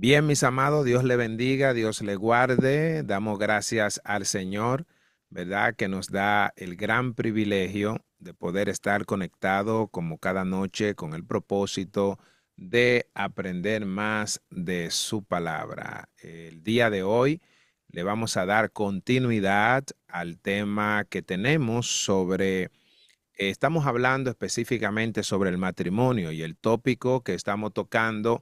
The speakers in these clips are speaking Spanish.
Bien, mis amados, Dios le bendiga, Dios le guarde. Damos gracias al Señor, ¿verdad? Que nos da el gran privilegio de poder estar conectado como cada noche con el propósito de aprender más de su palabra. El día de hoy le vamos a dar continuidad al tema que tenemos sobre, estamos hablando específicamente sobre el matrimonio y el tópico que estamos tocando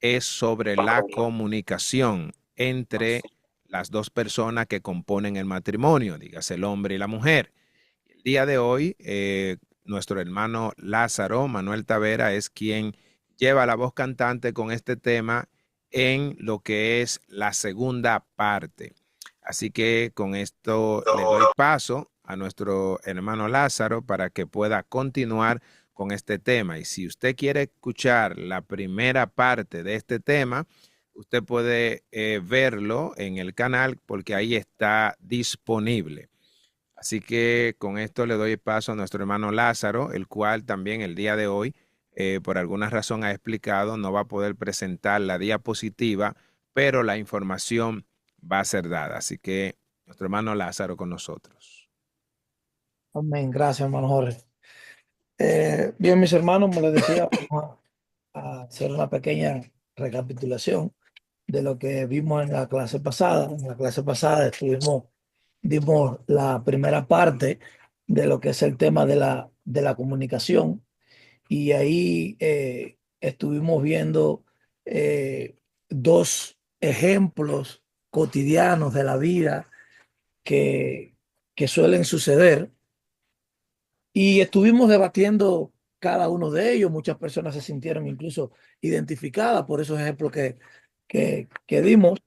es sobre la comunicación entre las dos personas que componen el matrimonio, dígase el hombre y la mujer. El día de hoy, nuestro hermano Lázaro, Manuel Tavera, es quien lleva la voz cantante con este tema en lo que es la segunda parte. Así que con esto le doy paso a nuestro hermano Lázaro para que pueda continuar con este tema. Y si usted quiere escuchar la primera parte de este tema, usted puede verlo en el canal porque ahí está disponible. Así que con esto le doy paso a nuestro hermano Lázaro, el cual también el día de hoy, por alguna razón ha explicado, no va a poder presentar la diapositiva, pero la información va a ser dada. Así que nuestro hermano Lázaro con nosotros. Amén. Gracias, hermano Jorge. Bien, mis hermanos, me lo decía, vamos a hacer una pequeña recapitulación de lo que vimos en la clase pasada. En la clase pasada dimos la primera parte de lo que es el tema de la comunicación y ahí estuvimos viendo dos ejemplos cotidianos de la vida que, que suelen suceder. Y estuvimos debatiendo cada uno de ellos. Muchas personas se sintieron incluso identificadas por esos ejemplos que dimos.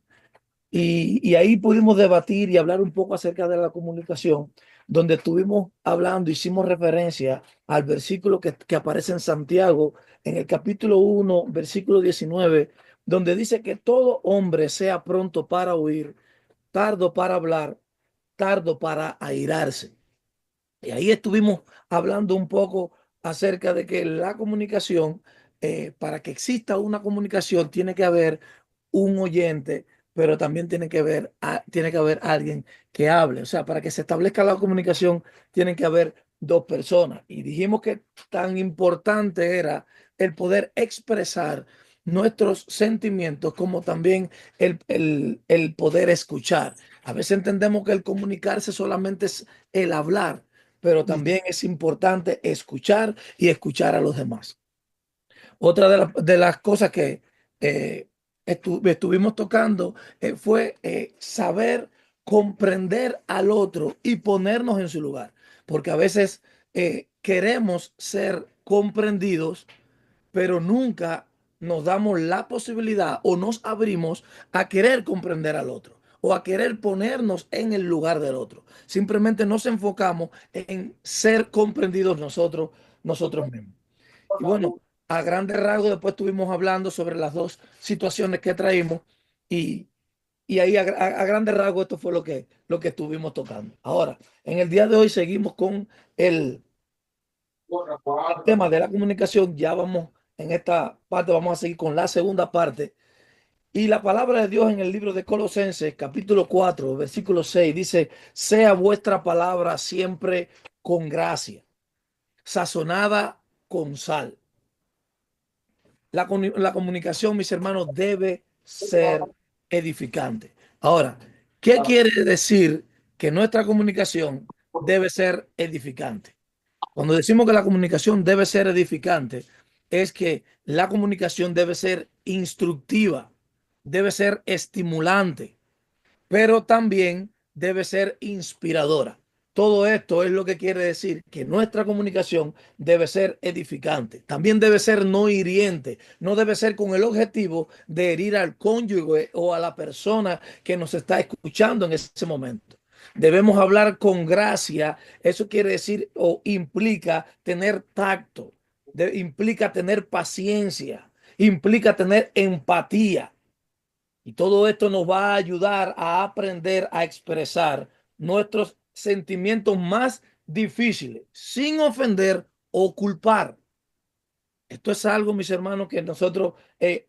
Y ahí pudimos debatir y hablar un poco acerca de la comunicación, donde estuvimos hablando, hicimos referencia al versículo que aparece en Santiago, en el capítulo 1 versículo 19, donde dice que todo hombre sea pronto para oír, tardo para hablar, tardo para airarse. Y ahí estuvimos hablando un poco acerca de que la comunicación, para que exista una comunicación, tiene que haber un oyente, pero también tiene que haber alguien que hable. O sea, para que se establezca la comunicación, tienen que haber dos personas. Y dijimos que tan importante era el poder expresar nuestros sentimientos como también el poder escuchar. A veces entendemos que el comunicarse solamente es el hablar, pero también es importante escuchar y escuchar a los demás. Otra de las cosas que eh, estuvimos tocando fue saber comprender al otro y ponernos en su lugar, porque a veces queremos ser comprendidos, pero nunca nos damos la posibilidad o nos abrimos a querer comprender al otro o a querer ponernos en el lugar del otro. Simplemente nos enfocamos en ser comprendidos nosotros mismos. Y bueno, a grandes rasgos después estuvimos hablando sobre las dos situaciones que traímos y, y ahí a grandes rasgos esto fue lo que estuvimos tocando. Ahora, en el día de hoy seguimos con el tema de la comunicación. Ya vamos, en esta parte vamos a seguir con la segunda parte. Y la palabra de Dios en el libro de Colosenses, capítulo 4 versículo 6 dice, sea vuestra palabra siempre con gracia, sazonada con sal. La comunicación, mis hermanos, debe ser edificante. Ahora, ¿qué quiere decir que nuestra comunicación debe ser edificante? Cuando decimos que la comunicación debe ser edificante, es que la comunicación debe ser instructiva, debe ser estimulante, pero también debe ser inspiradora. Todo esto es lo que quiere decir que nuestra comunicación debe ser edificante. También debe ser no hiriente. No debe ser con el objetivo de herir al cónyuge o a la persona que nos está escuchando en ese momento. Debemos hablar con gracia. Eso quiere decir o implica tener tacto, implica tener paciencia, implica tener empatía. Y todo esto nos va a ayudar a aprender a expresar nuestros sentimientos más difíciles sin ofender o culpar. Esto es algo, mis hermanos, que nosotros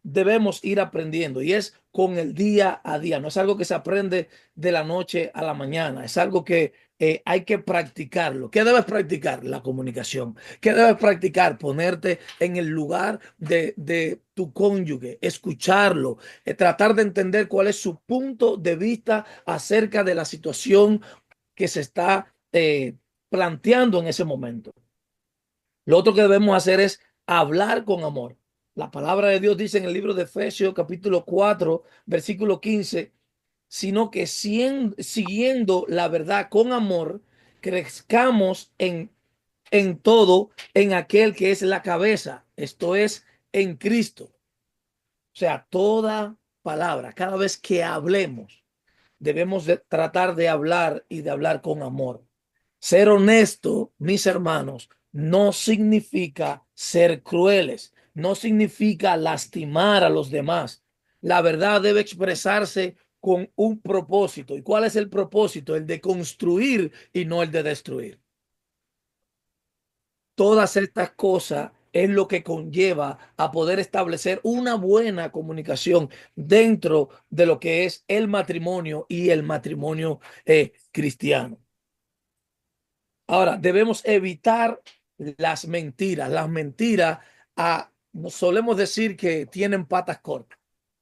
debemos ir aprendiendo y es con el día a día. No es algo que se aprende de la noche a la mañana. Es algo que hay que practicarlo. ¿Qué debes practicar? La comunicación. ¿Qué debes practicar? Ponerte en el lugar de tu cónyuge, escucharlo, tratar de entender cuál es su punto de vista acerca de la situación que se está planteando en ese momento. Lo otro que debemos hacer es hablar con amor. La palabra de Dios dice en el libro de Efesios capítulo 4 versículo 15, sino que siguiendo la verdad con amor, crezcamos en todo, en aquel que es la cabeza, esto es, en Cristo. O sea, toda palabra, cada vez que hablemos, debemos de tratar de hablar y de hablar con amor. Ser honesto, mis hermanos, no significa ser crueles, no significa lastimar a los demás. La verdad debe expresarse con un propósito. ¿Y cuál es el propósito? El de construir y no el de destruir. Todas estas cosas es lo que conlleva a poder establecer una buena comunicación dentro de lo que es el matrimonio y el matrimonio cristiano. Ahora, debemos evitar las mentiras. Las mentiras, nos solemos decir que tienen patas cortas.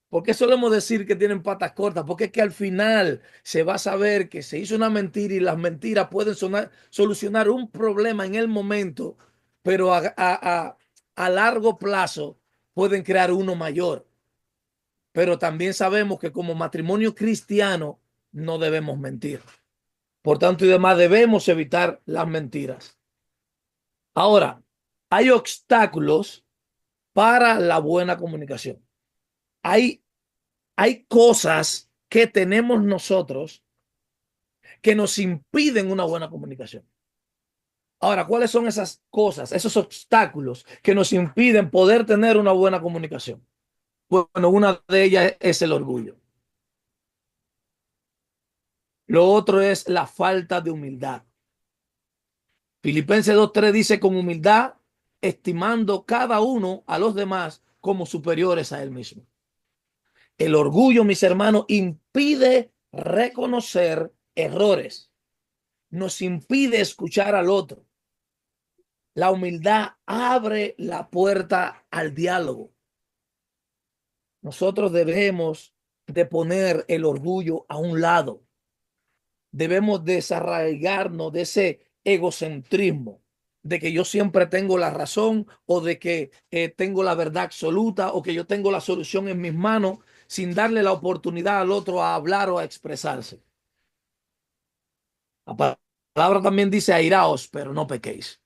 ¿Por qué solemos decir que tienen patas cortas? Porque es que al final se va a saber que se hizo una mentira y las mentiras pueden solucionar un problema en el momento, pero a largo plazo pueden crear uno mayor. Pero también sabemos que como matrimonio cristiano no debemos mentir. Por tanto y demás, debemos evitar las mentiras. Ahora, hay obstáculos para la buena comunicación. Hay, hay cosas que tenemos nosotros que nos impiden una buena comunicación. Ahora, ¿cuáles son esas cosas, esos obstáculos que nos impiden poder tener una buena comunicación? Bueno, una de ellas es el orgullo. Lo otro es la falta de humildad. Filipenses 2:3 dice con humildad, estimando cada uno a los demás como superiores a él mismo. El orgullo, mis hermanos, impide reconocer errores, nos impide escuchar al otro. La humildad abre la puerta al diálogo. Nosotros debemos de poner el orgullo a un lado. Debemos desarraigarnos de ese egocentrismo, de que yo siempre tengo la razón o de que tengo la verdad absoluta o que yo tengo la solución en mis manos sin darle la oportunidad al otro a hablar o a expresarse. La palabra también dice airaos, pero no pequéis.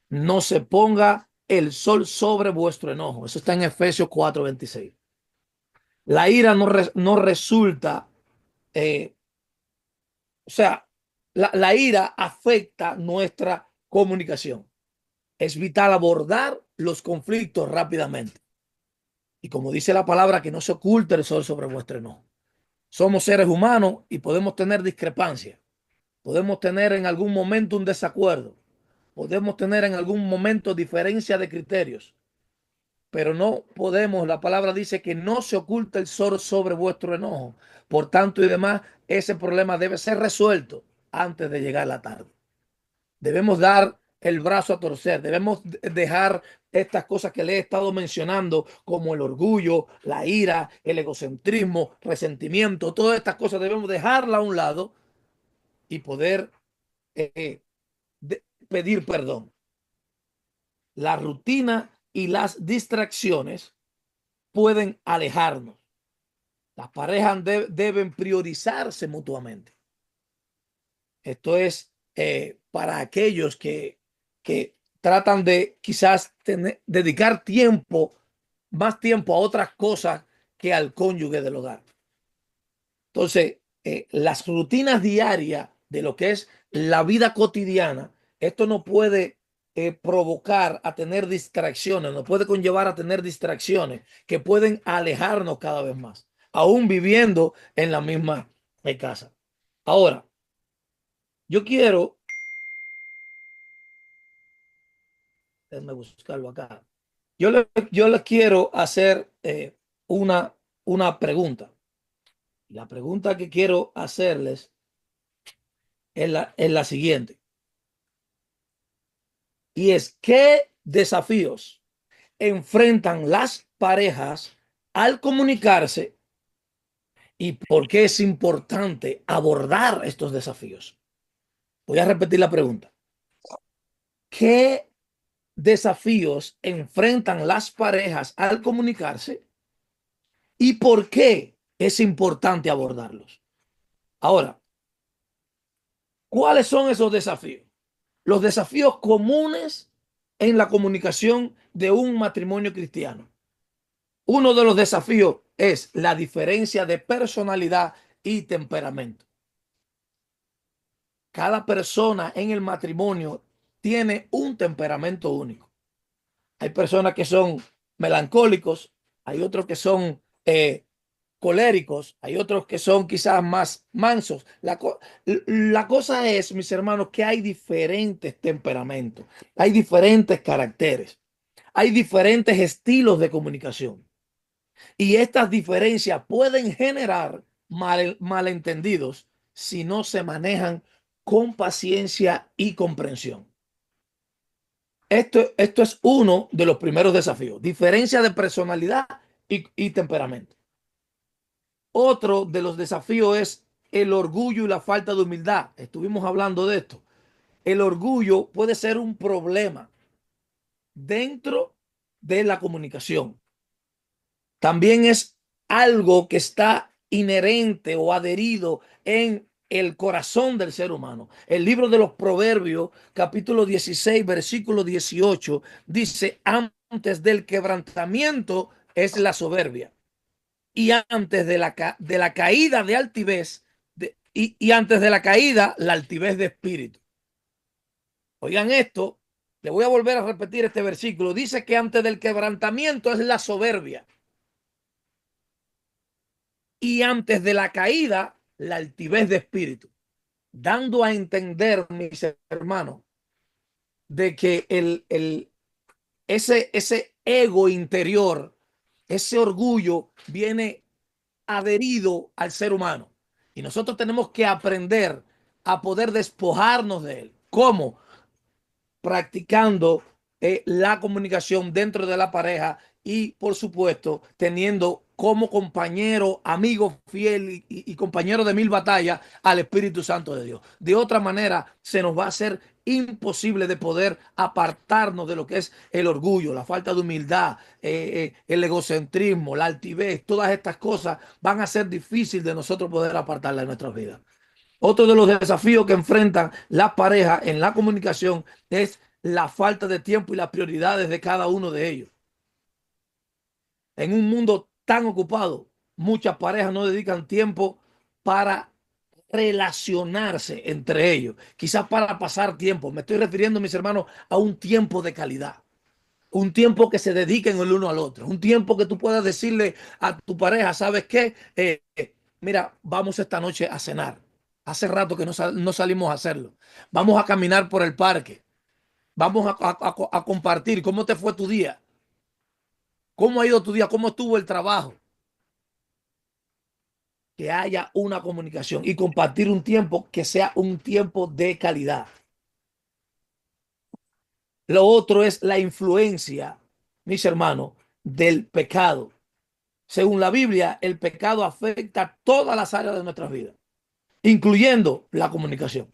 No se ponga el sol sobre vuestro enojo. Eso está en Efesios 4:26. La ira no resulta, eh, o sea, la ira afecta nuestra comunicación. Es vital abordar los conflictos rápidamente. Y como dice la palabra, que no se oculte el sol sobre vuestro enojo. Somos seres humanos y podemos tener discrepancias. Podemos tener en algún momento un desacuerdo. Podemos tener en algún momento diferencia de criterios. Pero no podemos, la palabra dice que no se oculta el sol sobre vuestro enojo. Por tanto y demás, ese problema debe ser resuelto antes de llegar la tarde. Debemos dar el brazo a torcer, debemos dejar estas cosas que le he estado mencionando, como el orgullo, la ira, el egocentrismo, resentimiento, todas estas cosas debemos dejarla a un lado y poder eh, pedir perdón. La rutina y las distracciones pueden alejarnos. Las parejas deben priorizarse mutuamente. Esto es para aquellos que tratan de quizás dedicar tiempo, más tiempo a otras cosas que al cónyuge del hogar. Entonces, las rutinas diarias de lo que es la vida cotidiana, esto no puede provocar a tener distracciones, no puede conllevar a tener distracciones que pueden alejarnos cada vez más, aún viviendo en la misma casa. Ahora, yo déjenme buscarlo acá. Yo le quiero hacer una, una pregunta. La pregunta que quiero hacerles es la siguiente. Y es, ¿qué desafíos enfrentan las parejas al comunicarse y por qué es importante abordar estos desafíos? Voy a repetir la pregunta. ¿Qué desafíos enfrentan las parejas al comunicarse y por qué es importante abordarlos? Ahora, ¿cuáles son esos desafíos? Los desafíos comunes en la comunicación de un matrimonio cristiano. Uno de los desafíos es la diferencia de personalidad y temperamento. Cada persona en el matrimonio tiene un temperamento único. Hay personas que son melancólicos, hay otros que son coléricos, hay otros que son quizás más mansos. La cosa es, mis hermanos, que hay diferentes temperamentos, hay diferentes caracteres, hay diferentes estilos de comunicación. Y estas diferencias pueden generar malentendidos si no se manejan con paciencia y comprensión. Esto es uno de los primeros desafíos, diferencia de personalidad y temperamento. Otro de los desafíos es el orgullo y la falta de humildad. Estuvimos hablando de esto. El orgullo puede ser un problema dentro de la comunicación. También es algo que está inherente o adherido en el corazón del ser humano. El libro de los Proverbios, capítulo 16, versículo 18, dice, antes del quebrantamiento es la soberbia y antes de la caída de altivez, y antes de la caída, la altivez de espíritu. Oigan esto, le voy a volver a repetir este versículo. Dice que antes del quebrantamiento es la soberbia y antes de la caída, la altivez de espíritu, dando a entender, mis hermanos, de que ese ego interior, ese orgullo viene adherido al ser humano. Y nosotros tenemos que aprender a poder despojarnos de él. ¿Cómo? Practicando la comunicación dentro de la pareja y, por supuesto, teniendo como compañero, amigo fiel y compañero de mil batallas al Espíritu Santo de Dios. De otra manera, se nos va a hacer imposible de poder apartarnos de lo que es el orgullo, la falta de humildad, el egocentrismo, la altivez. Todas estas cosas van a ser difíciles de nosotros poder apartarlas de nuestras vidas. Otro de los desafíos que enfrentan las parejas en la comunicación es la falta de tiempo y las prioridades de cada uno de ellos. En un mundo tan ocupado, muchas parejas no dedican tiempo para relacionarse entre ellos, quizás para pasar tiempo. Me estoy refiriendo, mis hermanos, a un tiempo de calidad, un tiempo que se dediquen el uno al otro, un tiempo que tú puedas decirle a tu pareja, ¿sabes qué? Mira, vamos esta noche a cenar. Hace rato que no salimos a hacerlo. Vamos a caminar por el parque. Vamos a compartir cómo te fue tu día, cómo ha ido tu día, cómo estuvo el trabajo. Que haya una comunicación y compartir un tiempo que sea un tiempo de calidad. Lo otro es la influencia, mis hermanos, del pecado. Según la Biblia, el pecado afecta todas las áreas de nuestras vidas, incluyendo la comunicación.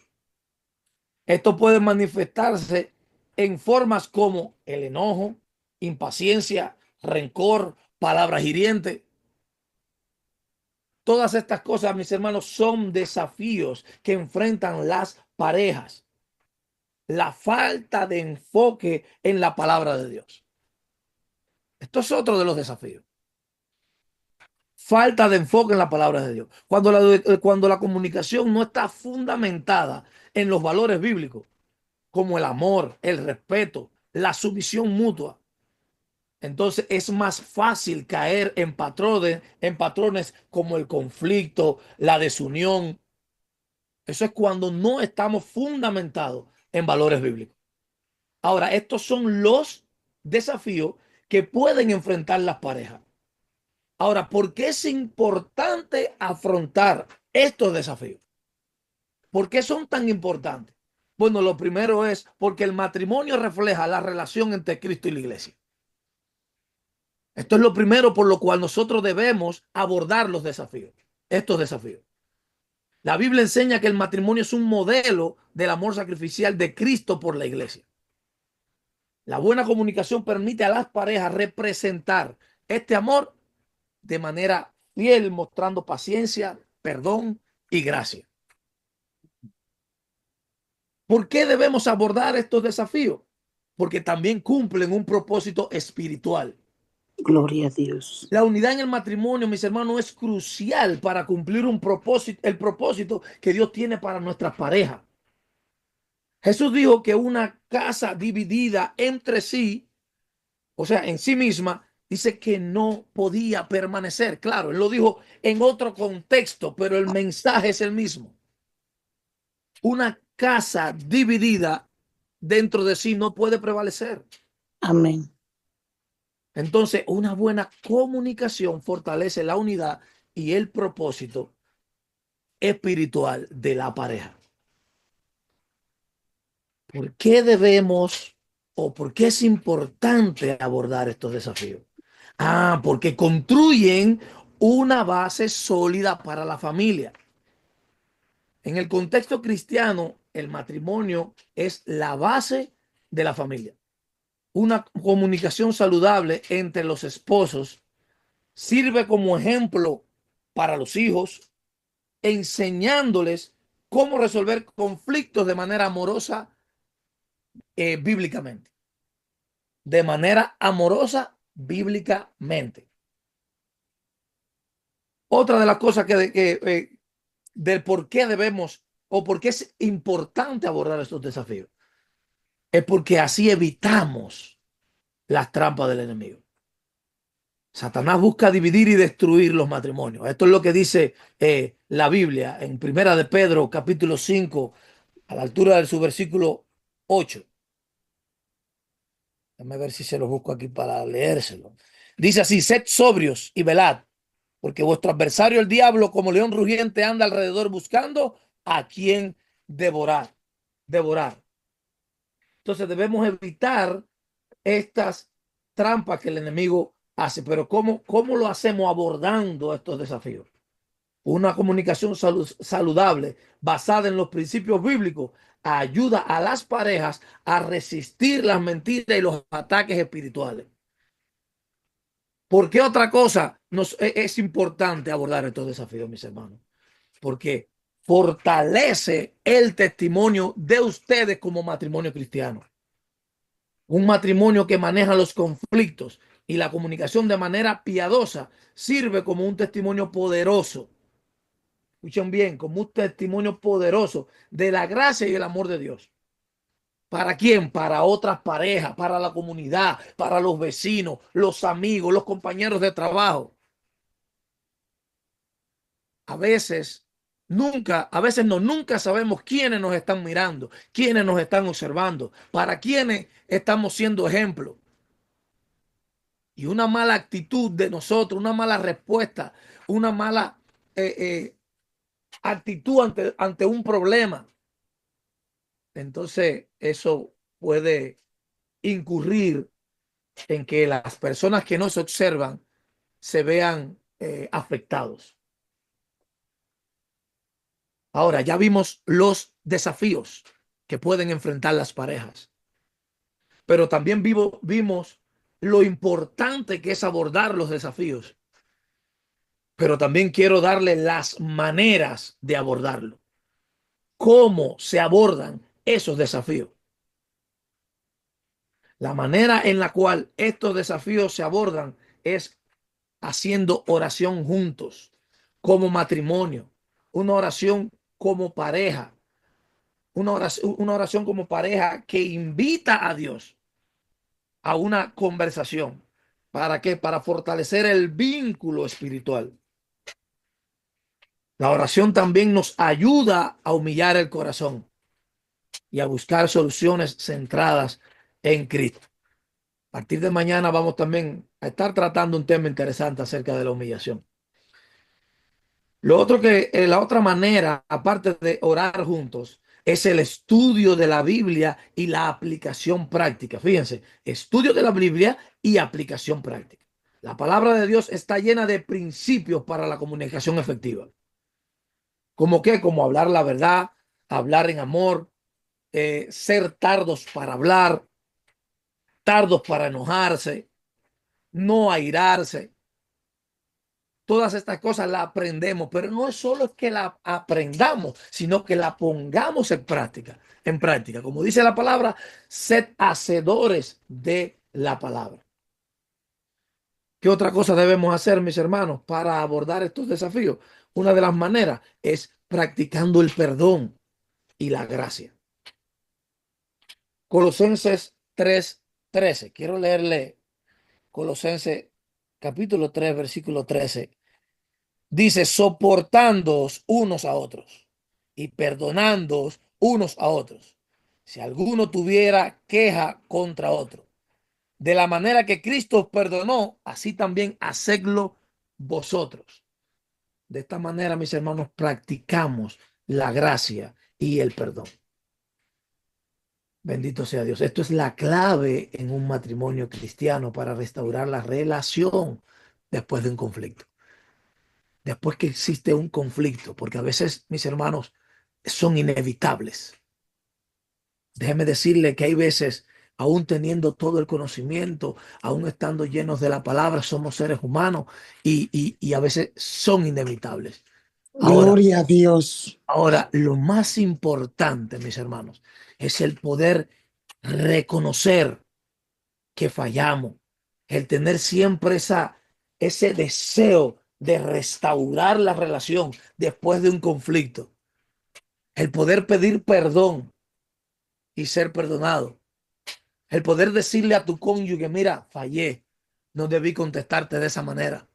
Esto puede manifestarse en formas como el enojo, impaciencia, rencor, palabras hirientes. Todas estas cosas, mis hermanos, son desafíos que enfrentan las parejas. La falta de enfoque en la palabra de Dios. Esto es otro de los desafíos. Falta de enfoque en la palabra de Dios. Cuando la comunicación no está fundamentada en los valores bíblicos, como el amor, el respeto, la sumisión mutua, entonces es más fácil caer en patrones como el conflicto, la desunión. Eso es cuando no estamos fundamentados en valores bíblicos. Ahora, estos son los desafíos que pueden enfrentar las parejas. Ahora, ¿por qué es importante afrontar estos desafíos? ¿Por qué son tan importantes? Bueno, lo primero es porque el matrimonio refleja la relación entre Cristo y la iglesia. Esto es lo primero por lo cual nosotros debemos abordar los desafíos, estos desafíos. La Biblia enseña que el matrimonio es un modelo del amor sacrificial de Cristo por la iglesia. La buena comunicación permite a las parejas representar este amor de manera fiel, mostrando paciencia, perdón y gracia. ¿Por qué debemos abordar estos desafíos? Porque también cumplen un propósito espiritual. Gloria a Dios. La unidad en el matrimonio, mis hermanos, es crucial para cumplir un propósito, el propósito que Dios tiene para nuestras parejas. Jesús dijo que una casa dividida entre sí, o sea, en sí misma, dice que no podía permanecer. Claro, él lo dijo en otro contexto, pero el mensaje es el mismo. Una casa dividida dentro de sí no puede prevalecer. Amén. Entonces, una buena comunicación fortalece la unidad y el propósito espiritual de la pareja. ¿Por qué debemos o por qué es importante abordar estos desafíos? Porque construyen una base sólida para la familia. En el contexto cristiano, el matrimonio es la base de la familia. Una comunicación saludable entre los esposos sirve como ejemplo para los hijos, enseñándoles cómo resolver conflictos de manera amorosa bíblicamente. De manera amorosa bíblicamente. Otra de las cosas del por qué debemos o por qué es importante abordar estos desafíos es porque así evitamos las trampas del enemigo. Satanás busca dividir y destruir los matrimonios. Esto es lo que dice la Biblia en Primera de Pedro, capítulo 5, a la altura de su versículo 8. Déjame ver si se lo busco aquí para leérselo. Dice así: sed sobrios y velad, porque vuestro adversario el diablo, como león rugiente, anda alrededor buscando a quien devorar. Devorar. Entonces debemos evitar estas trampas que el enemigo hace. Pero ¿cómo lo hacemos abordando estos desafíos? Una comunicación saludable basada en los principios bíblicos ayuda a las parejas a resistir las mentiras y los ataques espirituales. ¿Por qué otra cosa es importante abordar estos desafíos, mis hermanos? Porque fortalece el testimonio de ustedes como matrimonio cristiano. Un matrimonio que maneja los conflictos y la comunicación de manera piadosa sirve como un testimonio poderoso. Escuchen bien, como un testimonio poderoso de la gracia y el amor de Dios. ¿Para quién? Para otras parejas, para la comunidad, para los vecinos, los amigos, los compañeros de trabajo. A veces, nunca sabemos quiénes nos están mirando, quiénes nos están observando, para quiénes estamos siendo ejemplo. Y una mala actitud de nosotros, una mala respuesta, una mala actitud ante un problema, entonces eso puede incurrir en que las personas que nos observan se vean afectados. Ahora, ya vimos los desafíos que pueden enfrentar las parejas, pero también vimos lo importante que es abordar los desafíos, pero también quiero darle las maneras de abordarlo. ¿Cómo se abordan esos desafíos? La manera en la cual estos desafíos se abordan es haciendo oración juntos, como matrimonio, una oración como pareja, una oración como pareja que invita a Dios a una conversación. ¿Para qué? Para fortalecer el vínculo espiritual. La oración también nos ayuda a humillar el corazón y a buscar soluciones centradas en Cristo. A partir de mañana vamos también a estar tratando un tema interesante acerca de la humillación. Lo otro que, la otra manera, aparte de orar juntos, es el estudio de la Biblia y la aplicación práctica. Fíjense, estudio de la Biblia y aplicación práctica. La palabra de Dios está llena de principios para la comunicación efectiva. ¿Cómo qué? Como hablar la verdad, hablar en amor, ser tardos para hablar, tardos para enojarse, no airarse. Todas estas cosas las aprendemos, pero no es solo que la aprendamos, sino que la pongamos en práctica. En práctica, como dice la palabra, sed hacedores de la palabra. ¿Qué otra cosa debemos hacer, mis hermanos, para abordar estos desafíos? Una de las maneras es practicando el perdón y la gracia. Colosenses 3:13. Quiero leerle Colosenses capítulo 3, versículo 13. Dice, soportándoos unos a otros y perdonándoos unos a otros. Si alguno tuviera queja contra otro, de la manera que Cristo os perdonó, así también hacedlo vosotros. De esta manera, mis hermanos, practicamos la gracia y el perdón. Bendito sea Dios. Esto es la clave en un matrimonio cristiano para restaurar la relación después de un conflicto. Después que existe un conflicto, porque a veces, mis hermanos, son inevitables. Déjeme decirle que hay veces, aún teniendo todo el conocimiento, aún estando llenos de la palabra, somos seres humanos y a veces son inevitables. Gloria a Dios. Ahora, lo más importante, mis hermanos, es el poder reconocer que fallamos, el tener siempre ese deseo de restaurar la relación después de un conflicto, el poder pedir perdón y ser perdonado, el poder decirle a tu cónyuge, mira, fallé, no debí contestarte de esa manera.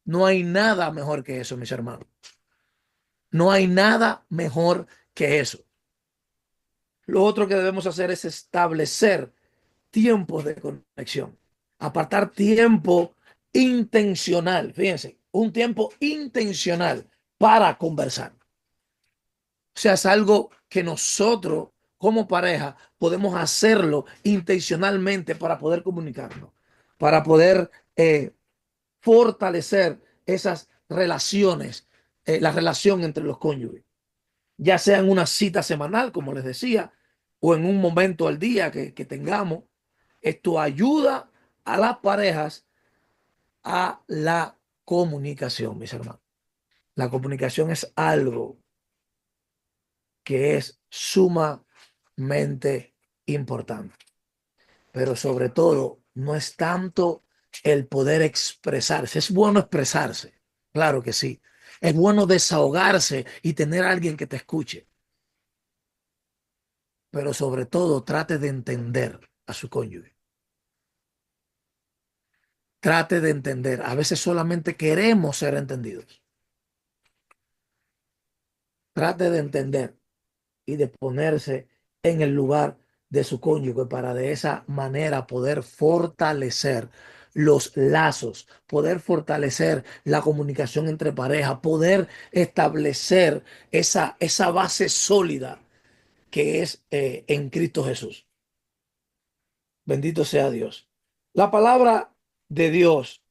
No hay nada mejor que eso, mis hermanos. No hay nada mejor que eso. Lo otro que debemos hacer es establecer tiempos de conexión, apartar tiempo intencional, fíjense, un tiempo intencional para conversar. O sea, es algo que nosotros como pareja podemos hacerlo intencionalmente para poder comunicarnos, para poder fortalecer esas relaciones, la relación entre los cónyuges, ya sea en una cita semanal, como les decía, o en un momento al día que tengamos. Esto ayuda a las parejas a la comunicación, mis hermanos. La comunicación es algo que es sumamente importante, pero sobre todo no es tanto el poder expresarse. Es bueno expresarse, claro que sí. Es bueno desahogarse y tener a alguien que te escuche, pero sobre todo trate de entender a su cónyuge. Trate de entender. A veces solamente queremos ser entendidos. Trate de entender y de ponerse en el lugar de su cónyuge para de esa manera poder fortalecer los lazos, poder fortalecer la comunicación entre parejas, poder establecer esa base sólida que es en Cristo Jesús. Bendito sea Dios. La palabra de Dios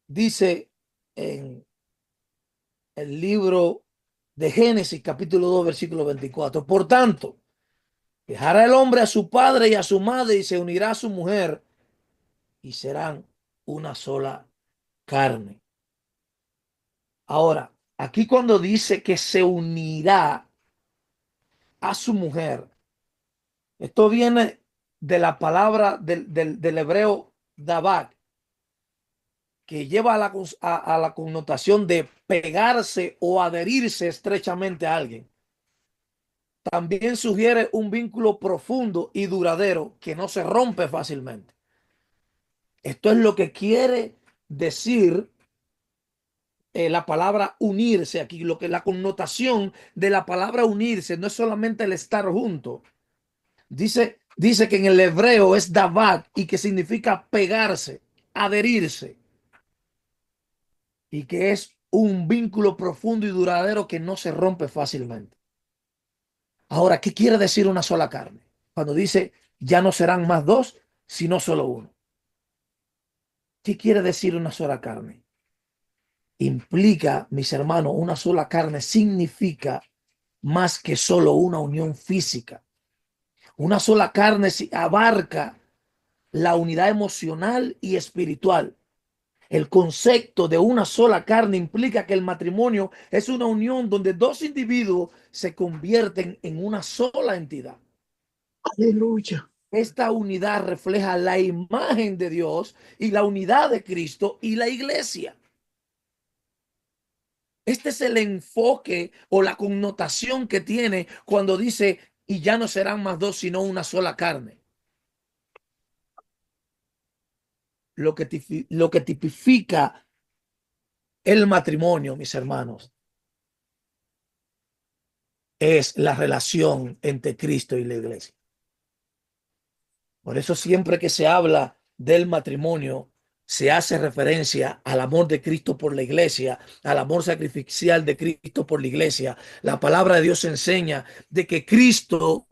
dice en el libro de Génesis, capítulo 2, versículo 24. Por tanto, dejará el hombre a su padre y a su madre y se unirá a su mujer y serán una sola carne. Ahora, aquí cuando dice que se unirá a su mujer, esto viene de la palabra del hebreo dabat, que lleva a la connotación de pegarse o adherirse estrechamente a alguien. También sugiere un vínculo profundo y duradero que no se rompe fácilmente. Esto es lo que quiere decir la palabra unirse aquí. Lo que la connotación de la palabra unirse no es solamente el estar junto. Dice Dice que en el hebreo es davat y que significa pegarse, adherirse, y que es un vínculo profundo y duradero que no se rompe fácilmente. Ahora, ¿qué quiere decir una sola carne? Cuando dice ya no serán más dos, sino solo uno. ¿Qué quiere decir una sola carne? Implica, mis hermanos, una sola carne significa más que solo una unión física. Una sola carne abarca la unidad emocional y espiritual. El concepto de una sola carne implica que el matrimonio es una unión donde dos individuos se convierten en una sola entidad. Aleluya. Esta unidad refleja la imagen de Dios y la unidad de Cristo y la iglesia. Este es el enfoque o la connotación que tiene cuando dice, y ya no serán más dos, sino una sola carne. Lo que tipifica el matrimonio, mis hermanos, es la relación entre Cristo y la iglesia. Por eso siempre que se habla del matrimonio, se hace referencia al amor de Cristo por la iglesia, al amor sacrificial de Cristo por la iglesia. La palabra de Dios enseña de que Cristo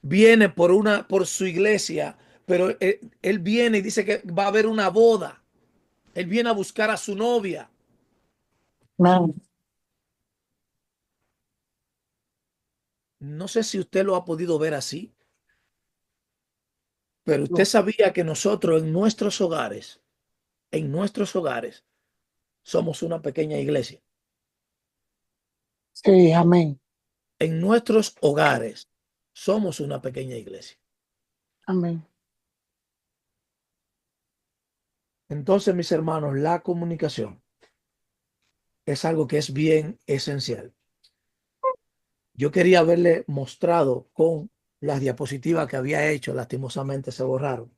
viene por su iglesia, pero él viene y dice que va a haber una boda. Él viene a buscar a su novia. Amén. No sé si usted lo ha podido ver así, pero usted sabía que nosotros en nuestros hogares, somos una pequeña iglesia. Sí, amén. En nuestros hogares somos una pequeña iglesia. Amén. Entonces, mis hermanos, la comunicación es algo que es bien esencial. Yo quería haberle mostrado con las diapositivas que había hecho, lastimosamente se borraron,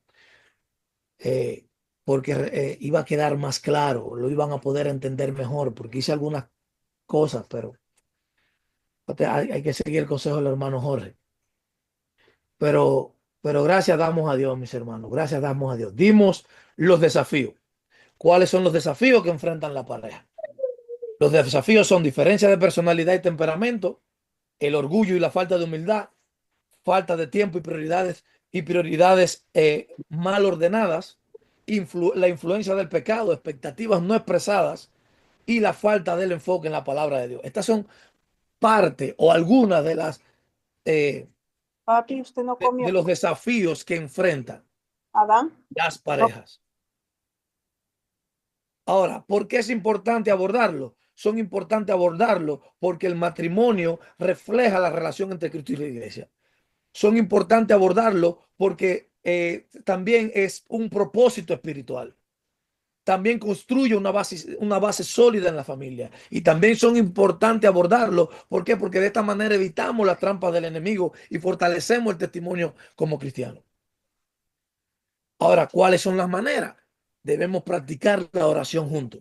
eh, porque iba a quedar más claro, lo iban a poder entender mejor, porque hice algunas cosas, pero hay que seguir el consejo del hermano Jorge. Pero gracias damos a Dios, mis hermanos, gracias damos a Dios. Dimos los desafíos. ¿Cuáles son los desafíos que enfrentan la pareja? Los desafíos son diferencia de personalidad y temperamento, el orgullo y la falta de humildad, falta de tiempo y prioridades mal ordenadas, la influencia del pecado, expectativas no expresadas y la falta del enfoque en la palabra de Dios. Estas son parte o algunas de las Papi, usted no de comió. los desafíos que enfrentan Adán, las no. parejas. Ahora, ¿por qué es importante abordarlo? Son importantes abordarlo porque el matrimonio refleja la relación entre Cristo y la iglesia. Son importantes abordarlo porque también es un propósito espiritual. También construye una base sólida en la familia. Y también son importantes abordarlo. ¿Por qué? Porque de esta manera evitamos las trampas del enemigo y fortalecemos el testimonio como cristianos. Ahora, ¿cuáles son las maneras? Debemos practicar la oración juntos.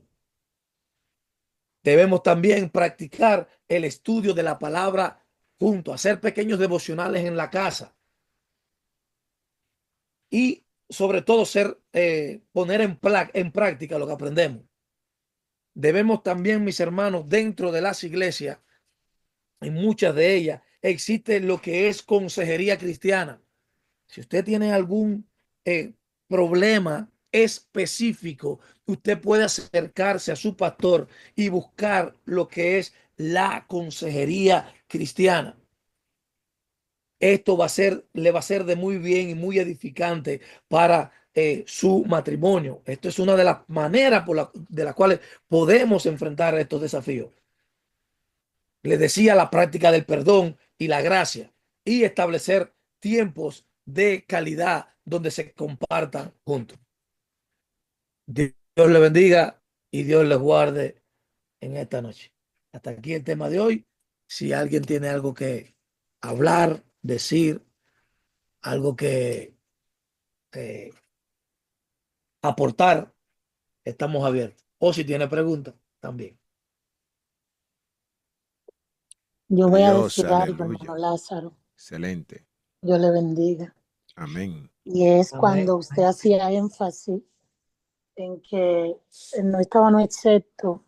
Debemos también practicar el estudio de la palabra juntos, hacer pequeños devocionales en la casa y sobre todo poner en práctica lo que aprendemos. Debemos también, mis hermanos, dentro de las iglesias, en muchas de ellas, existe lo que es consejería cristiana. Si usted tiene algún problema específico, usted puede acercarse a su pastor y buscar lo que es la consejería cristiana. Esto le va a ser de muy bien y muy edificante para su matrimonio. Esto es una de las maneras de las cuales podemos enfrentar estos desafíos. Les decía, la práctica del perdón y la gracia y establecer tiempos de calidad donde se compartan juntos. Dios les bendiga y Dios les guarde en esta noche. Hasta aquí el tema de hoy. Si alguien tiene algo que hablar, decir, algo que eh, aportar, estamos abiertos. O si tiene preguntas, también. Yo voy a Dios, decir algo, aleluya. hermano Lázaro. Excelente. Dios le bendiga. Amén. Y es Amén. cuando usted hacía énfasis en que no estábamos exceptos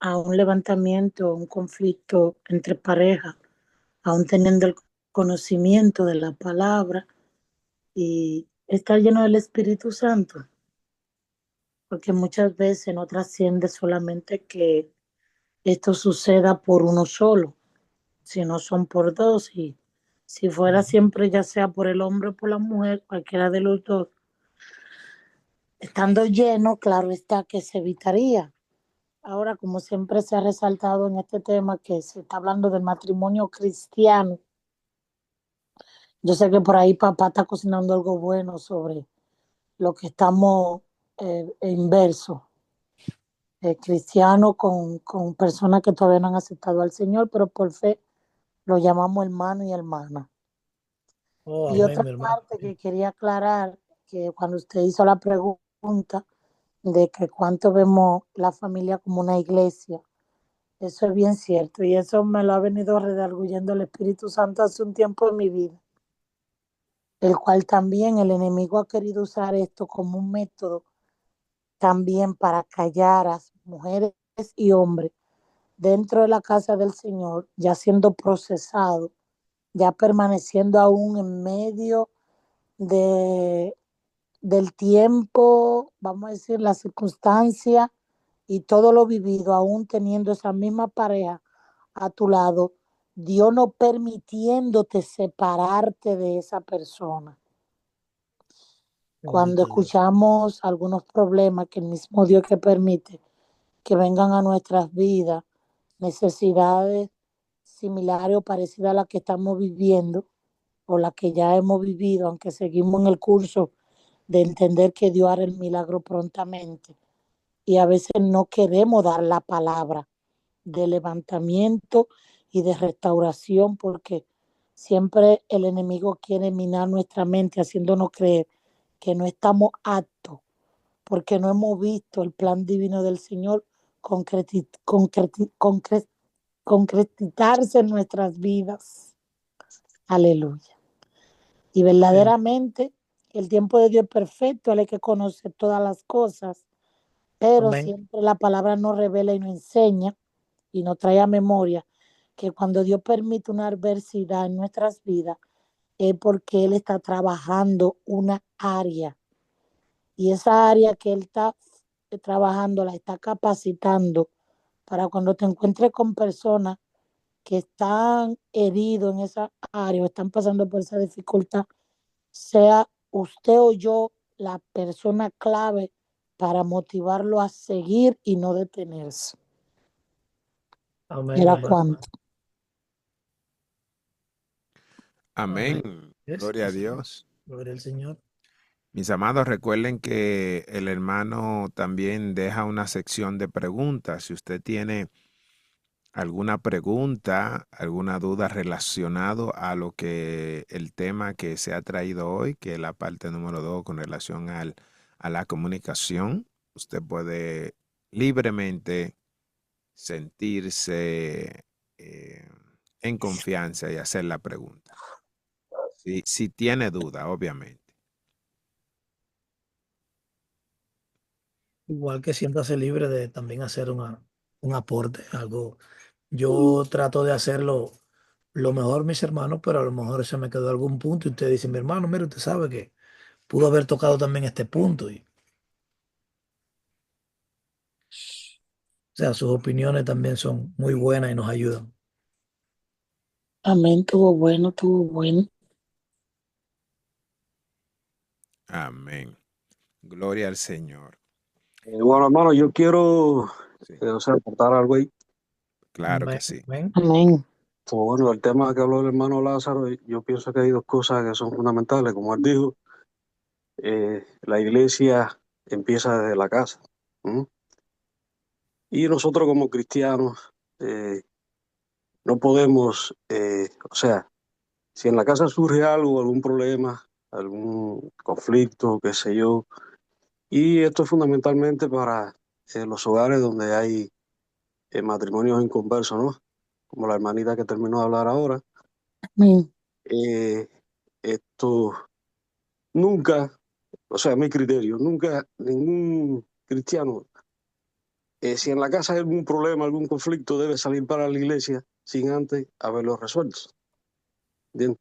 a un levantamiento, un conflicto entre parejas, aún teniendo el conocimiento de la palabra y estar lleno del Espíritu Santo, porque muchas veces no trasciende solamente que esto suceda por uno solo, sino son por dos. Y si fuera siempre, ya sea por el hombre o por la mujer, cualquiera de los dos, estando lleno, claro está que se evitaría. Ahora, como siempre se ha resaltado en este tema, que se está hablando del matrimonio cristiano, yo sé que por ahí papá está cocinando algo bueno sobre lo que estamos inverso, cristiano con personas que todavía no han aceptado al Señor, pero por fe lo llamamos hermano y hermana. Oh, Y amén, otra mi hermano. parte que quería aclarar, que cuando usted hizo la pregunta de que cuánto vemos la familia como una iglesia, eso es bien cierto y eso me lo ha venido redarguyendo el Espíritu Santo hace un tiempo en mi vida, el cual también el enemigo ha querido usar esto como un método también para callar a mujeres y hombres dentro de la casa del Señor, ya siendo procesado, ya permaneciendo aún en medio de, del tiempo, vamos a decir, la circunstancia y todo lo vivido, aún teniendo esa misma pareja a tu lado, Dios no permitiéndote separarte de esa persona. Cuando Bendito Dios. escuchamos algunos problemas que el mismo Dios que permite que vengan a nuestras vidas, necesidades similares o parecidas a las que estamos viviendo o las que ya hemos vivido, aunque seguimos en el curso de entender que Dios hará el milagro prontamente. Y a veces no queremos dar la palabra de levantamiento y de restauración porque siempre el enemigo quiere minar nuestra mente haciéndonos creer que no estamos aptos porque no hemos visto el plan divino del Señor concretizarse en nuestras vidas. Aleluya. Y Sí. verdaderamente el tiempo de Dios es perfecto, Él es que conoce todas las cosas, pero Amén. siempre la palabra nos revela y nos enseña y nos trae a memoria que cuando Dios permite una adversidad en nuestras vidas es porque Él está trabajando una área y esa área que Él está trabajando la está capacitando para cuando te encuentres con personas que están heridos en esa área o están pasando por esa dificultad, sea usted o yo la persona clave para motivarlo a seguir y no detenerse. Amén, mi Era hermano. cuanto. Amén. Amén. Yes, Gloria a así es. Dios. Gloria al Señor. Mis amados, recuerden que el hermano también deja una sección de preguntas. Si usted tiene alguna pregunta, alguna duda relacionado a lo que el tema que se ha traído hoy, que es la parte número 2 con relación a la comunicación, usted puede libremente sentirse eh, en confianza y hacer la pregunta. Si tiene duda, obviamente. Igual que siéntase libre de también hacer un aporte, algo. Yo trato de hacerlo lo mejor, mis hermanos, pero a lo mejor se me quedó algún punto y usted dice, mi hermano, mire, usted sabe que pudo haber tocado también este punto. Y, o sea, sus opiniones también son muy buenas y nos ayudan. Amén, tuvo bueno, tuvo bueno. Amén. Gloria al Señor. Bueno, hermano, yo quiero, Sí, o sea, aportar algo ahí. claro que Amén. sí. Amén. Amén. Pues bueno, el tema que habló el hermano Lázaro, yo pienso que hay dos cosas que son fundamentales. Como él dijo, la iglesia empieza desde la casa. ¿M? Y nosotros como cristianos eh, no podemos, o sea, si en la casa surge algo, algún problema, algún conflicto, qué sé yo, y esto es fundamentalmente para los hogares donde hay matrimonios inconversos, ¿no? Como la hermanita que terminó de hablar ahora. Amén. Eh, esto nunca, o sea, mi criterio, nunca ningún cristiano, si en la casa hay algún problema, algún conflicto, debe salir para la iglesia sin antes haberlo resuelto. ¿Entiendes?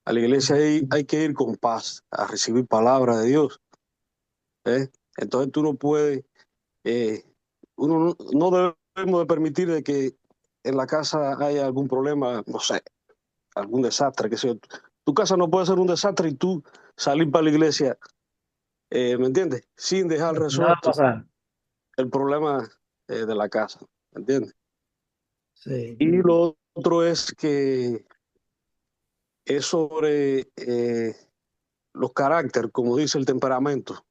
A la iglesia hay que ir con paz, a recibir palabra de Dios. ¿Eh? Entonces tú no puedes, no debemos de permitir de que en la casa haya algún problema, no sé, algún desastre, que sea. Tu casa no puede ser un desastre y tú salir para la iglesia, ¿me entiendes? Sin dejar Nada resuelto pasar. el problema de la casa, ¿me entiendes? Sí. Y lo otro es que es sobre los caracteres, como dice el temperamento.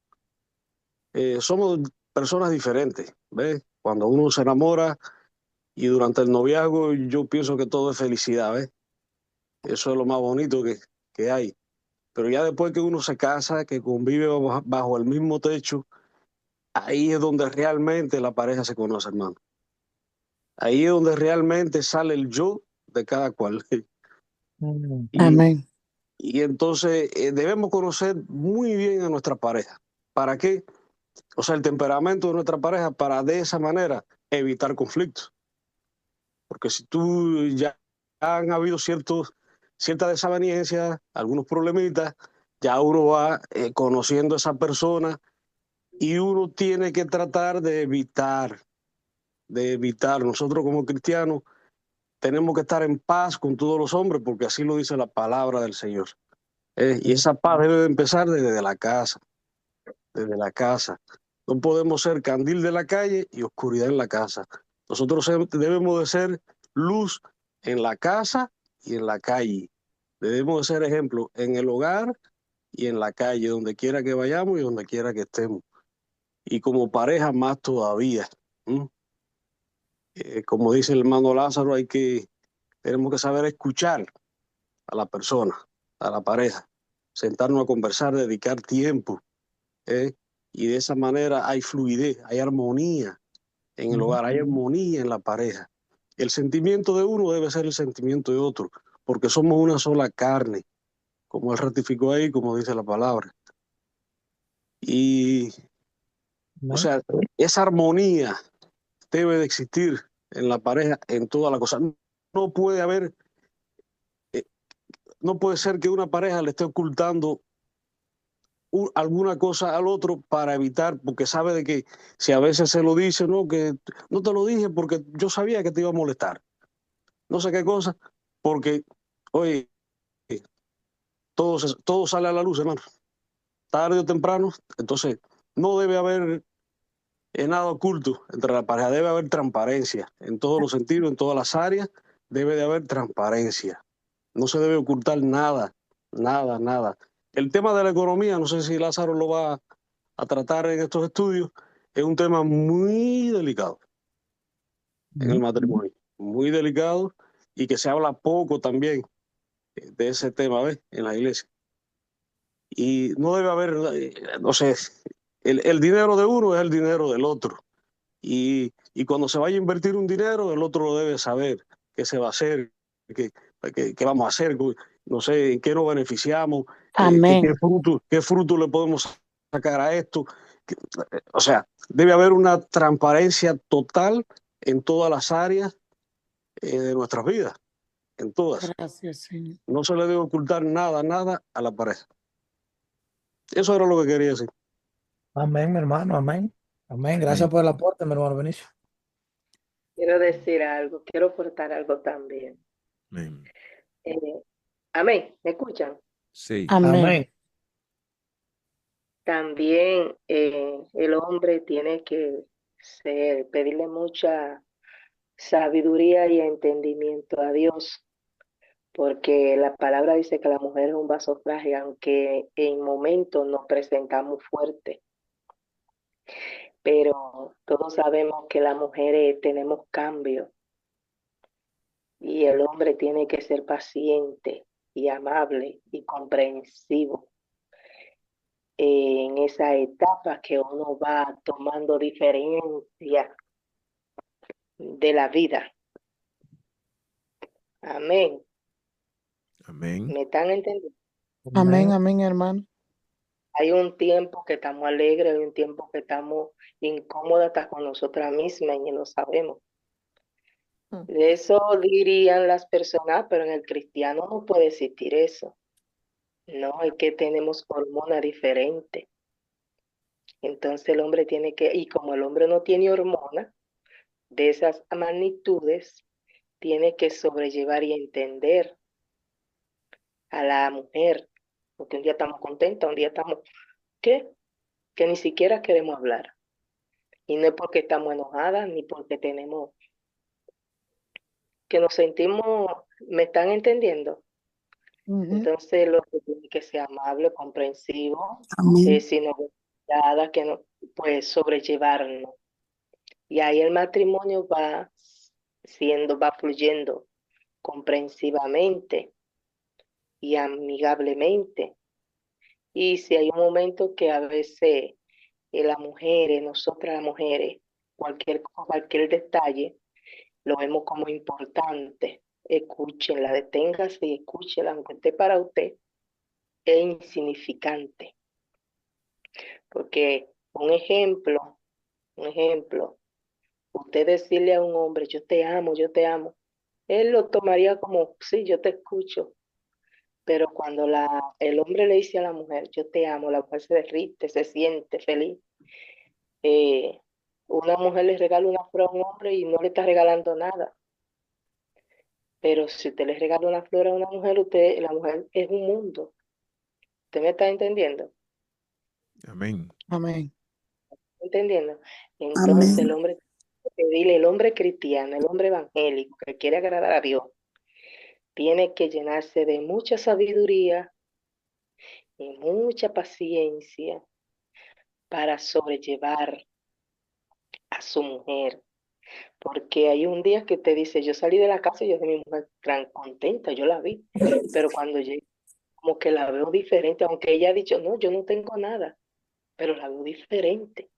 Somos personas diferentes, ¿ves? Cuando uno se enamora y durante el noviazgo, yo pienso que todo es felicidad, ¿ves? Eso es lo más bonito que hay. Pero ya después que uno se casa, que convive bajo el mismo techo, ahí es donde realmente la pareja se conoce, hermano. Ahí es donde realmente sale el yo de cada cual. Y, Amén. y entonces debemos conocer muy bien a nuestra pareja. ¿Para qué? O sea, el temperamento de nuestra pareja para de esa manera evitar conflictos. Porque si tú ya han habido cierta desaveniencia, algunos problemitas, ya uno va conociendo a esa persona y uno tiene que tratar de evitar. Nosotros como cristianos tenemos que estar en paz con todos los hombres porque así lo dice la palabra del Señor. Y esa paz debe de empezar desde la casa, desde la casa. No podemos ser candil de la calle y oscuridad en la casa. Nosotros debemos de ser luz en la casa y en la calle. Debemos de ser ejemplo en el hogar y en la calle, donde quiera que vayamos y donde quiera que estemos. Y como pareja más todavía. ¿Mm? Como dice el hermano Lázaro, tenemos que saber escuchar a la persona, a la pareja, sentarnos a conversar, dedicar tiempo, ¿eh? Y de esa manera hay fluidez, hay armonía en el hogar, hay armonía en la pareja. El sentimiento de uno debe ser el sentimiento de otro, porque somos una sola carne, como él ratificó ahí, como dice la palabra. Y, o Amén. sea, esa armonía debe de existir en la pareja, en toda la cosa. No puede haber, eh, no puede ser que una pareja le esté ocultando alguna cosa al otro para evitar, porque sabe de que si a veces se lo dice, no, que no te lo dije porque yo sabía que te iba a molestar, no sé qué cosa, porque, oye, todo sale a la luz, hermano, tarde o temprano, entonces no debe haber nada oculto entre la pareja, debe haber transparencia en todos los sentidos, en todas las áreas, debe de haber transparencia, no se debe ocultar nada, nada, nada. El tema de la economía, no sé si Lázaro lo va a tratar en estos estudios, es un tema muy delicado en el matrimonio, muy delicado y que se habla poco también de ese tema, ¿ves? En la iglesia. Y no debe haber, no sé, el dinero de uno es el dinero del otro. Y cuando se vaya a invertir un dinero, el otro lo debe saber qué se va a hacer, qué vamos a hacer, no sé, en qué nos beneficiamos, Amén. qué fruto le podemos sacar a esto. O sea, debe haber una transparencia total en todas las áreas de nuestras vidas, en todas. Gracias, Señor. No se le debe ocultar nada, nada a la pareja. Eso era lo que quería decir. Amén, mi hermano, amén. Amén. Gracias Amén. por el aporte, mi hermano Benicio. Quiero decir algo, quiero aportar algo también. Amén. Amén, ¿me escuchan? Sí. Amén. Amén. También el hombre tiene que pedirle mucha sabiduría y entendimiento a Dios, porque la palabra dice que la mujer es un vaso frágil, aunque en momentos nos presentamos fuerte, pero todos sabemos que las mujeres tenemos cambio y el hombre tiene que ser paciente y amable y comprensivo en esa etapa que uno va tomando diferencia de la vida. Amén. Amén. ¿Me están entendiendo? Amén, Amén. amén, hermano. Hay un tiempo que estamos alegres, hay un tiempo que estamos incómodas hasta con nosotras mismas y ni lo sabemos. Mm. De eso dirían las personas, pero en el cristiano no puede existir eso. No, es que tenemos hormonas diferentes. Entonces el hombre tiene que, y como el hombre no tiene hormonas de esas magnitudes, tiene que sobrellevar y entender a la mujer, porque un día estamos contentos, un día estamos, ¿qué? Que ni siquiera queremos hablar. Y no es porque estamos enojadas, ni porque tenemos, que nos sentimos, ¿me están entendiendo? Ujú. Entonces lo que tiene que ser amable, comprensivo, Amén. sino que no, pues sobrellevarnos. Y ahí el matrimonio va fluyendo comprensivamente y amigablemente. Y si hay un momento que a veces las mujeres, nosotras las mujeres, cualquier detalle, lo vemos como importante. Escúchenla, deténgase y escúchenla, aunque esté para usted, es insignificante. Porque un ejemplo, usted decirle a un hombre, yo te amo, él lo tomaría como, sí, yo te escucho. Pero cuando el hombre le dice a la mujer, yo te amo, la mujer se derrite, se siente feliz. Eh, una mujer le regala una flor a un hombre y no le está regalando nada. Pero si usted le regala una flor a una mujer, la mujer es un mundo. ¿Usted me está entendiendo? Amén. Amén. ¿Entendiendo? Entonces Amén. el hombre cristiano, el hombre evangélico que quiere agradar a Dios, tiene que llenarse de mucha sabiduría y mucha paciencia para sobrellevar a su mujer. Porque hay un día que te dice, yo salí de la casa y yo de mi mujer tan contenta, yo la vi, pero cuando llegué, como que la veo diferente, aunque ella ha dicho, no, yo no tengo nada, pero la veo diferente.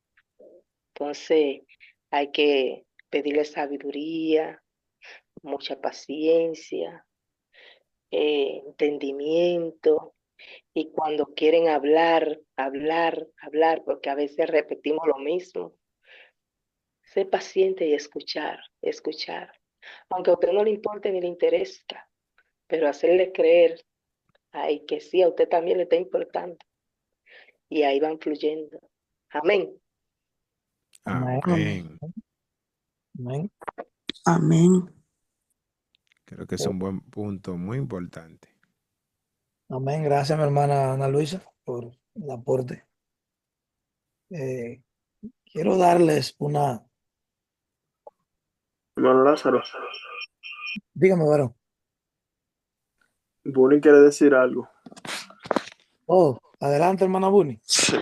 Entonces, hay que pedirle sabiduría, mucha paciencia, entendimiento, y cuando quieren hablar, porque a veces repetimos lo mismo, ser paciente y escuchar. Aunque a usted no le importe ni le interesa, pero hacerle creer ay, que sí, a usted también le está importando. Y ahí van fluyendo. Amén. Amén. Amén. Amén. Amén. Creo que es un buen punto, muy importante. Amén. Gracias, mi hermana Ana Luisa, por el aporte. Eh, quiero darles una. Hermano Lázaro, Dígame, varón. Bunny quiere decir algo. Oh, adelante, hermana Buni. Sí.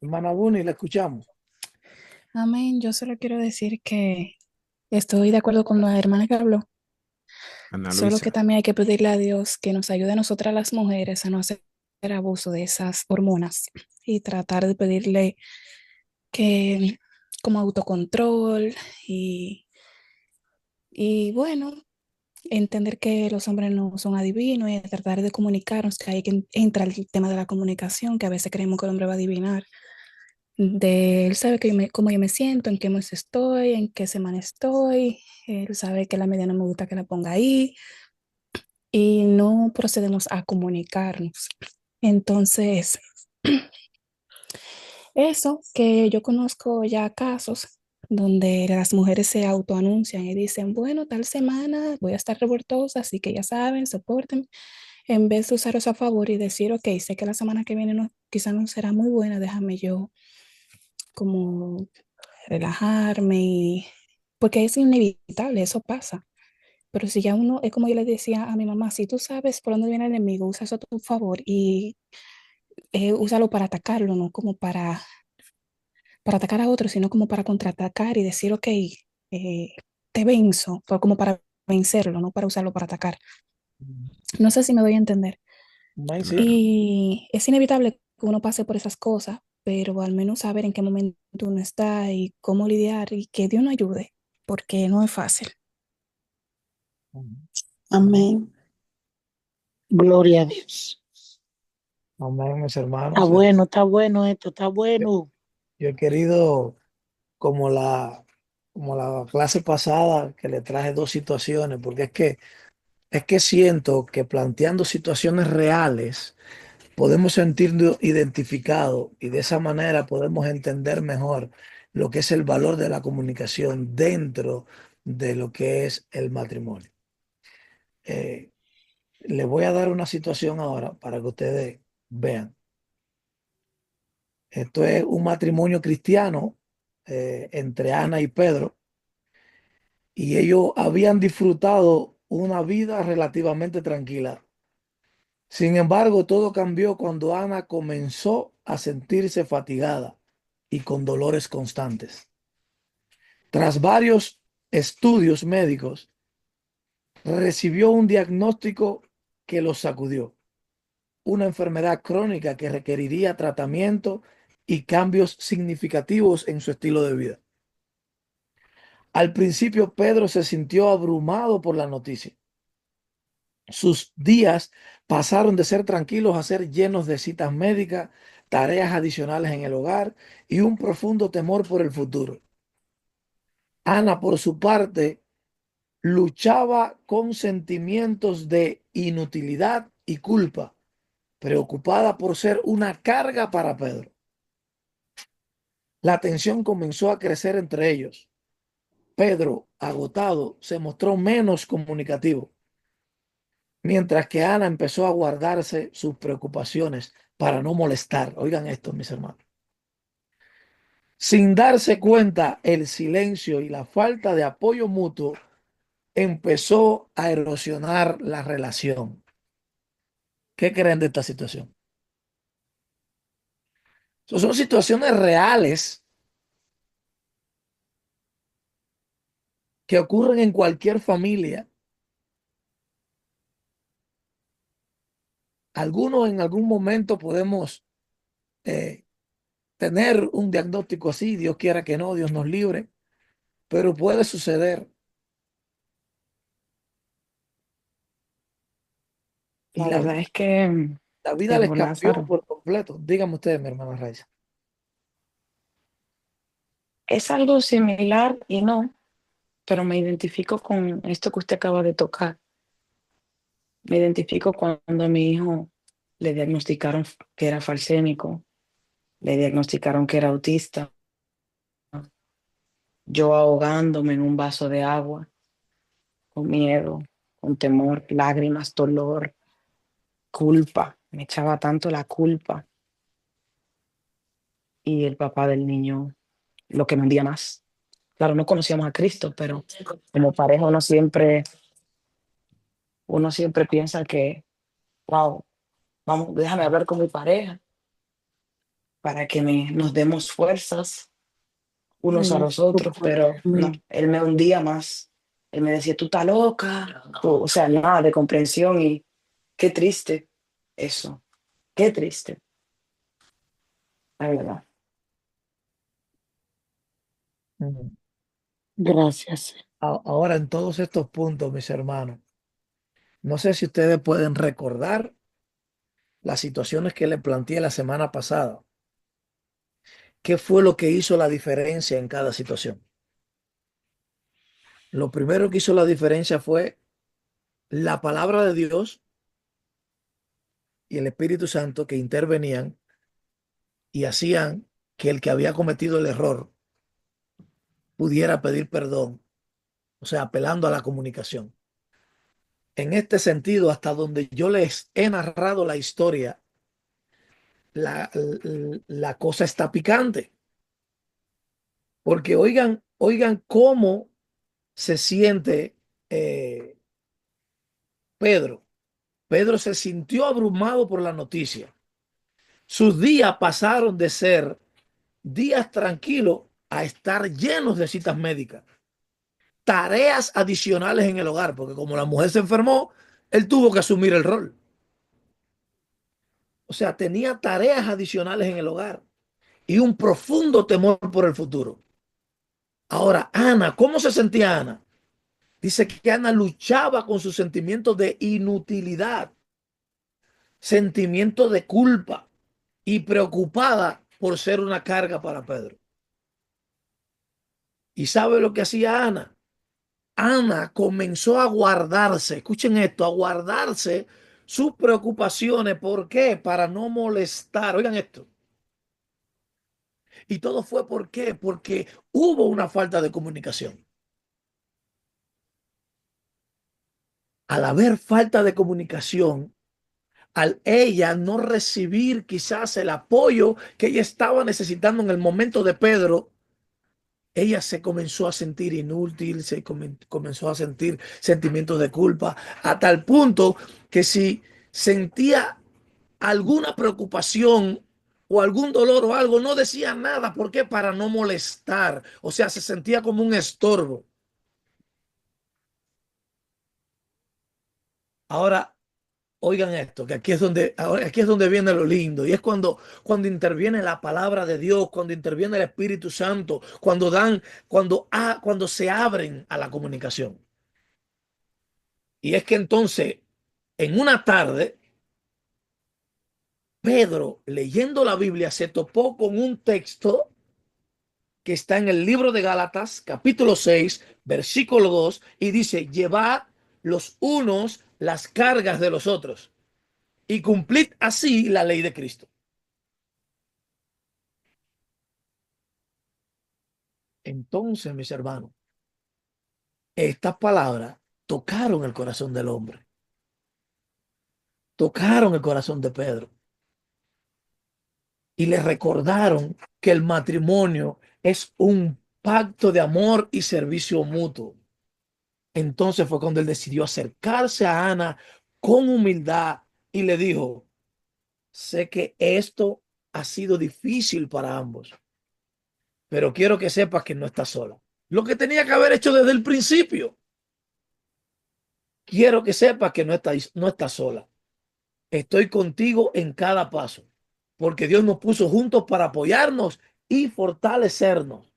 Hermana Buni, la escuchamos. Amén. Yo solo quiero decir que estoy de acuerdo con la hermana que habló, Ana solo que Luisa. también hay que pedirle a Dios que nos ayude a nosotras las mujeres a no hacer abuso de esas hormonas y tratar de pedirle que como autocontrol y, y bueno, entender que los hombres no son adivinos y tratar de comunicarnos, que hay que entra el tema de la comunicación, que a veces creemos que el hombre va a adivinar. Él sabe cómo yo me siento, en qué mes estoy, en qué semana estoy. Él sabe que la media no me gusta que la ponga ahí y no procedemos a comunicarnos. Entonces, eso que yo conozco ya casos donde las mujeres se autoanuncian y dicen, bueno, tal semana voy a estar revoltosa, así que ya saben, soporten, en vez de usar eso a favor y decir, ok, sé que la semana que viene quizá no será muy buena, déjame yo como relajarme, porque es inevitable, eso pasa. Pero si ya uno, es como yo le decía a mi mamá, si tú sabes por dónde viene el enemigo, usa eso a tu favor y úsalo para atacarlo, no como para atacar a otro, sino como para contraatacar y decir, ok, te venzo, pero como para vencerlo, no para usarlo para atacar. No sé si me voy a entender. Amén, sí. Claro. Y es inevitable que uno pase por esas cosas, pero al menos saber en qué momento uno está y cómo lidiar y que Dios nos ayude, porque no es fácil. Amén. Gloria a Dios. Amén, mis Está hermanos. bueno esto, está bueno. Yo he querido, como la clase pasada, que le traje dos situaciones, porque es que siento que planteando situaciones reales podemos sentirnos identificados y de esa manera podemos entender mejor lo que es el valor de la comunicación dentro de lo que es el matrimonio. Le voy a dar una situación ahora para que ustedes vean. Esto es un matrimonio cristiano entre Ana y Pedro, y ellos habían disfrutado una vida relativamente tranquila. Sin embargo, todo cambió cuando Ana comenzó a sentirse fatigada y con dolores constantes. Tras varios estudios médicos, recibió un diagnóstico que los sacudió: una enfermedad crónica que requeriría tratamiento y cambios significativos en su estilo de vida. Al principio, Pedro se sintió abrumado por la noticia. Sus días pasaron de ser tranquilos a ser llenos de citas médicas, tareas adicionales en el hogar y un profundo temor por el futuro. Ana, por su parte, luchaba con sentimientos de inutilidad y culpa, preocupada por ser una carga para Pedro. La tensión comenzó a crecer entre ellos. Pedro, agotado, se mostró menos comunicativo, mientras que Ana empezó a guardarse sus preocupaciones para no molestar. Oigan esto, mis hermanos. Sin darse cuenta, el silencio y la falta de apoyo mutuo empezó a erosionar la relación. ¿Qué creen de esta situación? Son situaciones reales que ocurren en cualquier familia. Algunos en algún momento podemos tener un diagnóstico así, Dios quiera que no, Dios nos libre, pero puede suceder. Y La la, verdad es que, la vida les siervo cambió Lázaro, por completo. Dígame ustedes, mi hermana Raiza. es algo similar y no, pero me identifico con esto que usted acaba de tocar. Me identifico cuando a mi hijo le diagnosticaron que era falsémico, le diagnosticaron que era autista, yo ahogándome en un vaso de agua, con miedo, con temor, lágrimas, dolor, culpa. Me echaba tanto la culpa y el papá del niño lo que me hundía más. Claro, no conocíamos a Cristo, pero como pareja uno siempre piensa que, wow, vamos, déjame hablar con mi pareja para que nos demos fuerzas unos a los otros, pero no, él me hundía más. Él me decía, tú estás loca, o sea, nada de comprensión y qué triste eso, qué triste, la verdad. Mm. Gracias. Ahora, en todos estos puntos, mis hermanos, no sé si ustedes pueden recordar las situaciones que les planteé la semana pasada. ¿Qué fue lo que hizo la diferencia en cada situación? Lo primero que hizo la diferencia fue la palabra de Dios y el Espíritu Santo, que intervenían y hacían que el que había cometido el error pudiera pedir perdón, o sea, apelando a la comunicación. En este sentido, hasta donde yo les he narrado la historia, la cosa está picante, porque oigan cómo se siente eh, Pedro. Pedro se sintió abrumado por la noticia. Sus días pasaron de ser días tranquilos a estar llenos de citas médicas, tareas adicionales en el hogar, porque como la mujer se enfermó, él tuvo que asumir el rol. O sea, tenía tareas adicionales en el hogar y un profundo temor por el futuro. Ahora, Ana, ¿cómo se sentía Ana? Dice que Ana luchaba con sus sentimientos de inutilidad, sentimiento de culpa y preocupada por ser una carga para Pedro. ¿Y sabe lo que hacía Ana? Ana comenzó a guardarse, escuchen esto, a guardarse sus preocupaciones. ¿Por qué? Para no molestar. Oigan esto. Y todo fue ¿por qué? Porque hubo una falta de comunicación. Al haber falta de comunicación, al ella no recibir quizás el apoyo que ella estaba necesitando en el momento de Pedro, ella se comenzó a sentir inútil, comenzó a sentir sentimientos de culpa, a tal punto que si sentía alguna preocupación o algún dolor o algo, no decía nada. ¿Por qué? Para no molestar. O sea, se sentía como un estorbo. Ahora, oigan esto, que aquí es donde viene lo lindo, y es cuando interviene la palabra de Dios, cuando interviene el Espíritu Santo, cuando se abren a la comunicación. Y es que entonces, en una tarde, Pedro, leyendo la Biblia, se topó con un texto que está en el libro de Gálatas, capítulo 6, versículo 2, y dice: llevad los unos las cargas de los otros y cumplid así la ley de Cristo. Entonces, mis hermanos, estas palabras tocaron el corazón del hombre, tocaron el corazón de Pedro y le recordaron que el matrimonio es un pacto de amor y servicio mutuo. Entonces fue cuando él decidió acercarse a Ana con humildad y le dijo: sé que esto ha sido difícil para ambos, pero quiero que sepas que no estás sola. Lo que tenía que haber hecho desde el principio. Quiero que sepas que no estás sola. Estoy contigo en cada paso, porque Dios nos puso juntos para apoyarnos y fortalecernos.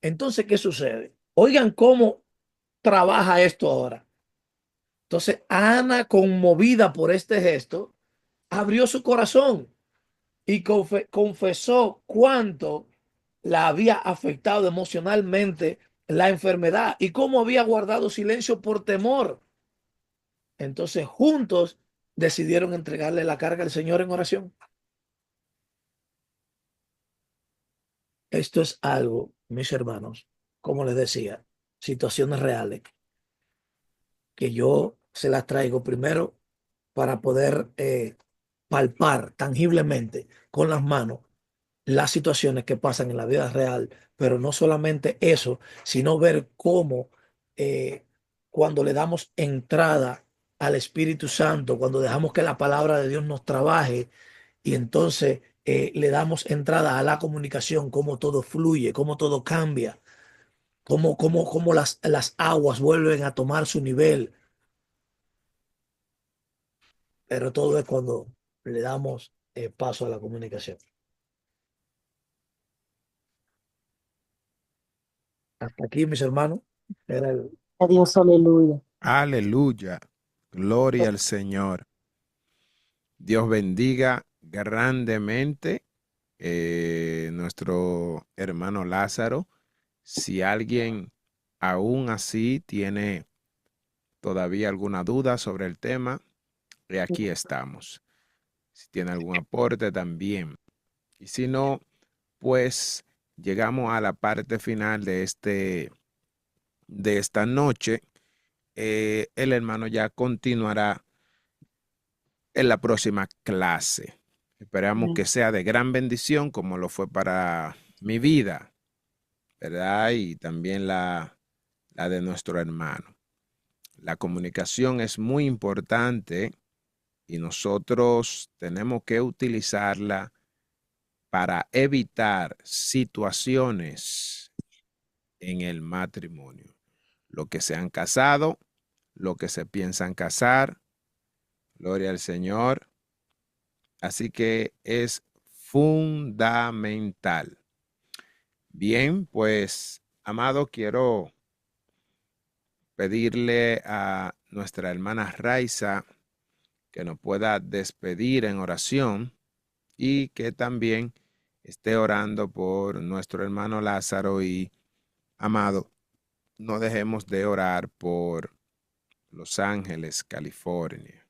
Entonces, ¿qué sucede? Oigan cómo trabaja esto ahora. Entonces, Ana, conmovida por este gesto, abrió su corazón y confesó cuánto la había afectado emocionalmente la enfermedad y cómo había guardado silencio por temor. Entonces, juntos decidieron entregarle la carga al Señor en oración. Esto es algo, mis hermanos, como les decía, situaciones reales que yo se las traigo primero para poder palpar tangiblemente con las manos las situaciones que pasan en la vida real, pero no solamente eso, sino ver cómo eh, cuando le damos entrada al Espíritu Santo, cuando dejamos que la palabra de Dios nos trabaje y entonces le damos entrada a la comunicación, cómo todo fluye, cómo todo cambia, cómo las aguas vuelven a tomar su nivel, pero todo es cuando le damos paso a la comunicación. Hasta aquí, mis hermanos. Era el... Adiós, aleluya. Aleluya. Gloria al Señor. Dios bendiga grandemente nuestro hermano Lázaro. Si alguien aún así tiene todavía alguna duda sobre el tema, aquí estamos. Si tiene algún aporte también. Y si no, pues llegamos a la parte final de esta noche. El hermano ya continuará en la próxima clase. Esperamos que sea de gran bendición como lo fue para mi vida, ¿verdad? Y también la de nuestro hermano. La comunicación es muy importante y nosotros tenemos que utilizarla para evitar situaciones en el matrimonio. Los que se han casado, los que se piensan casar, gloria al Señor. Así que es fundamental. Bien, pues, amado, quiero pedirle a nuestra hermana Raiza que nos pueda despedir en oración y que también esté orando por nuestro hermano Lázaro. Y, amado, no dejemos de orar por Los Ángeles, California.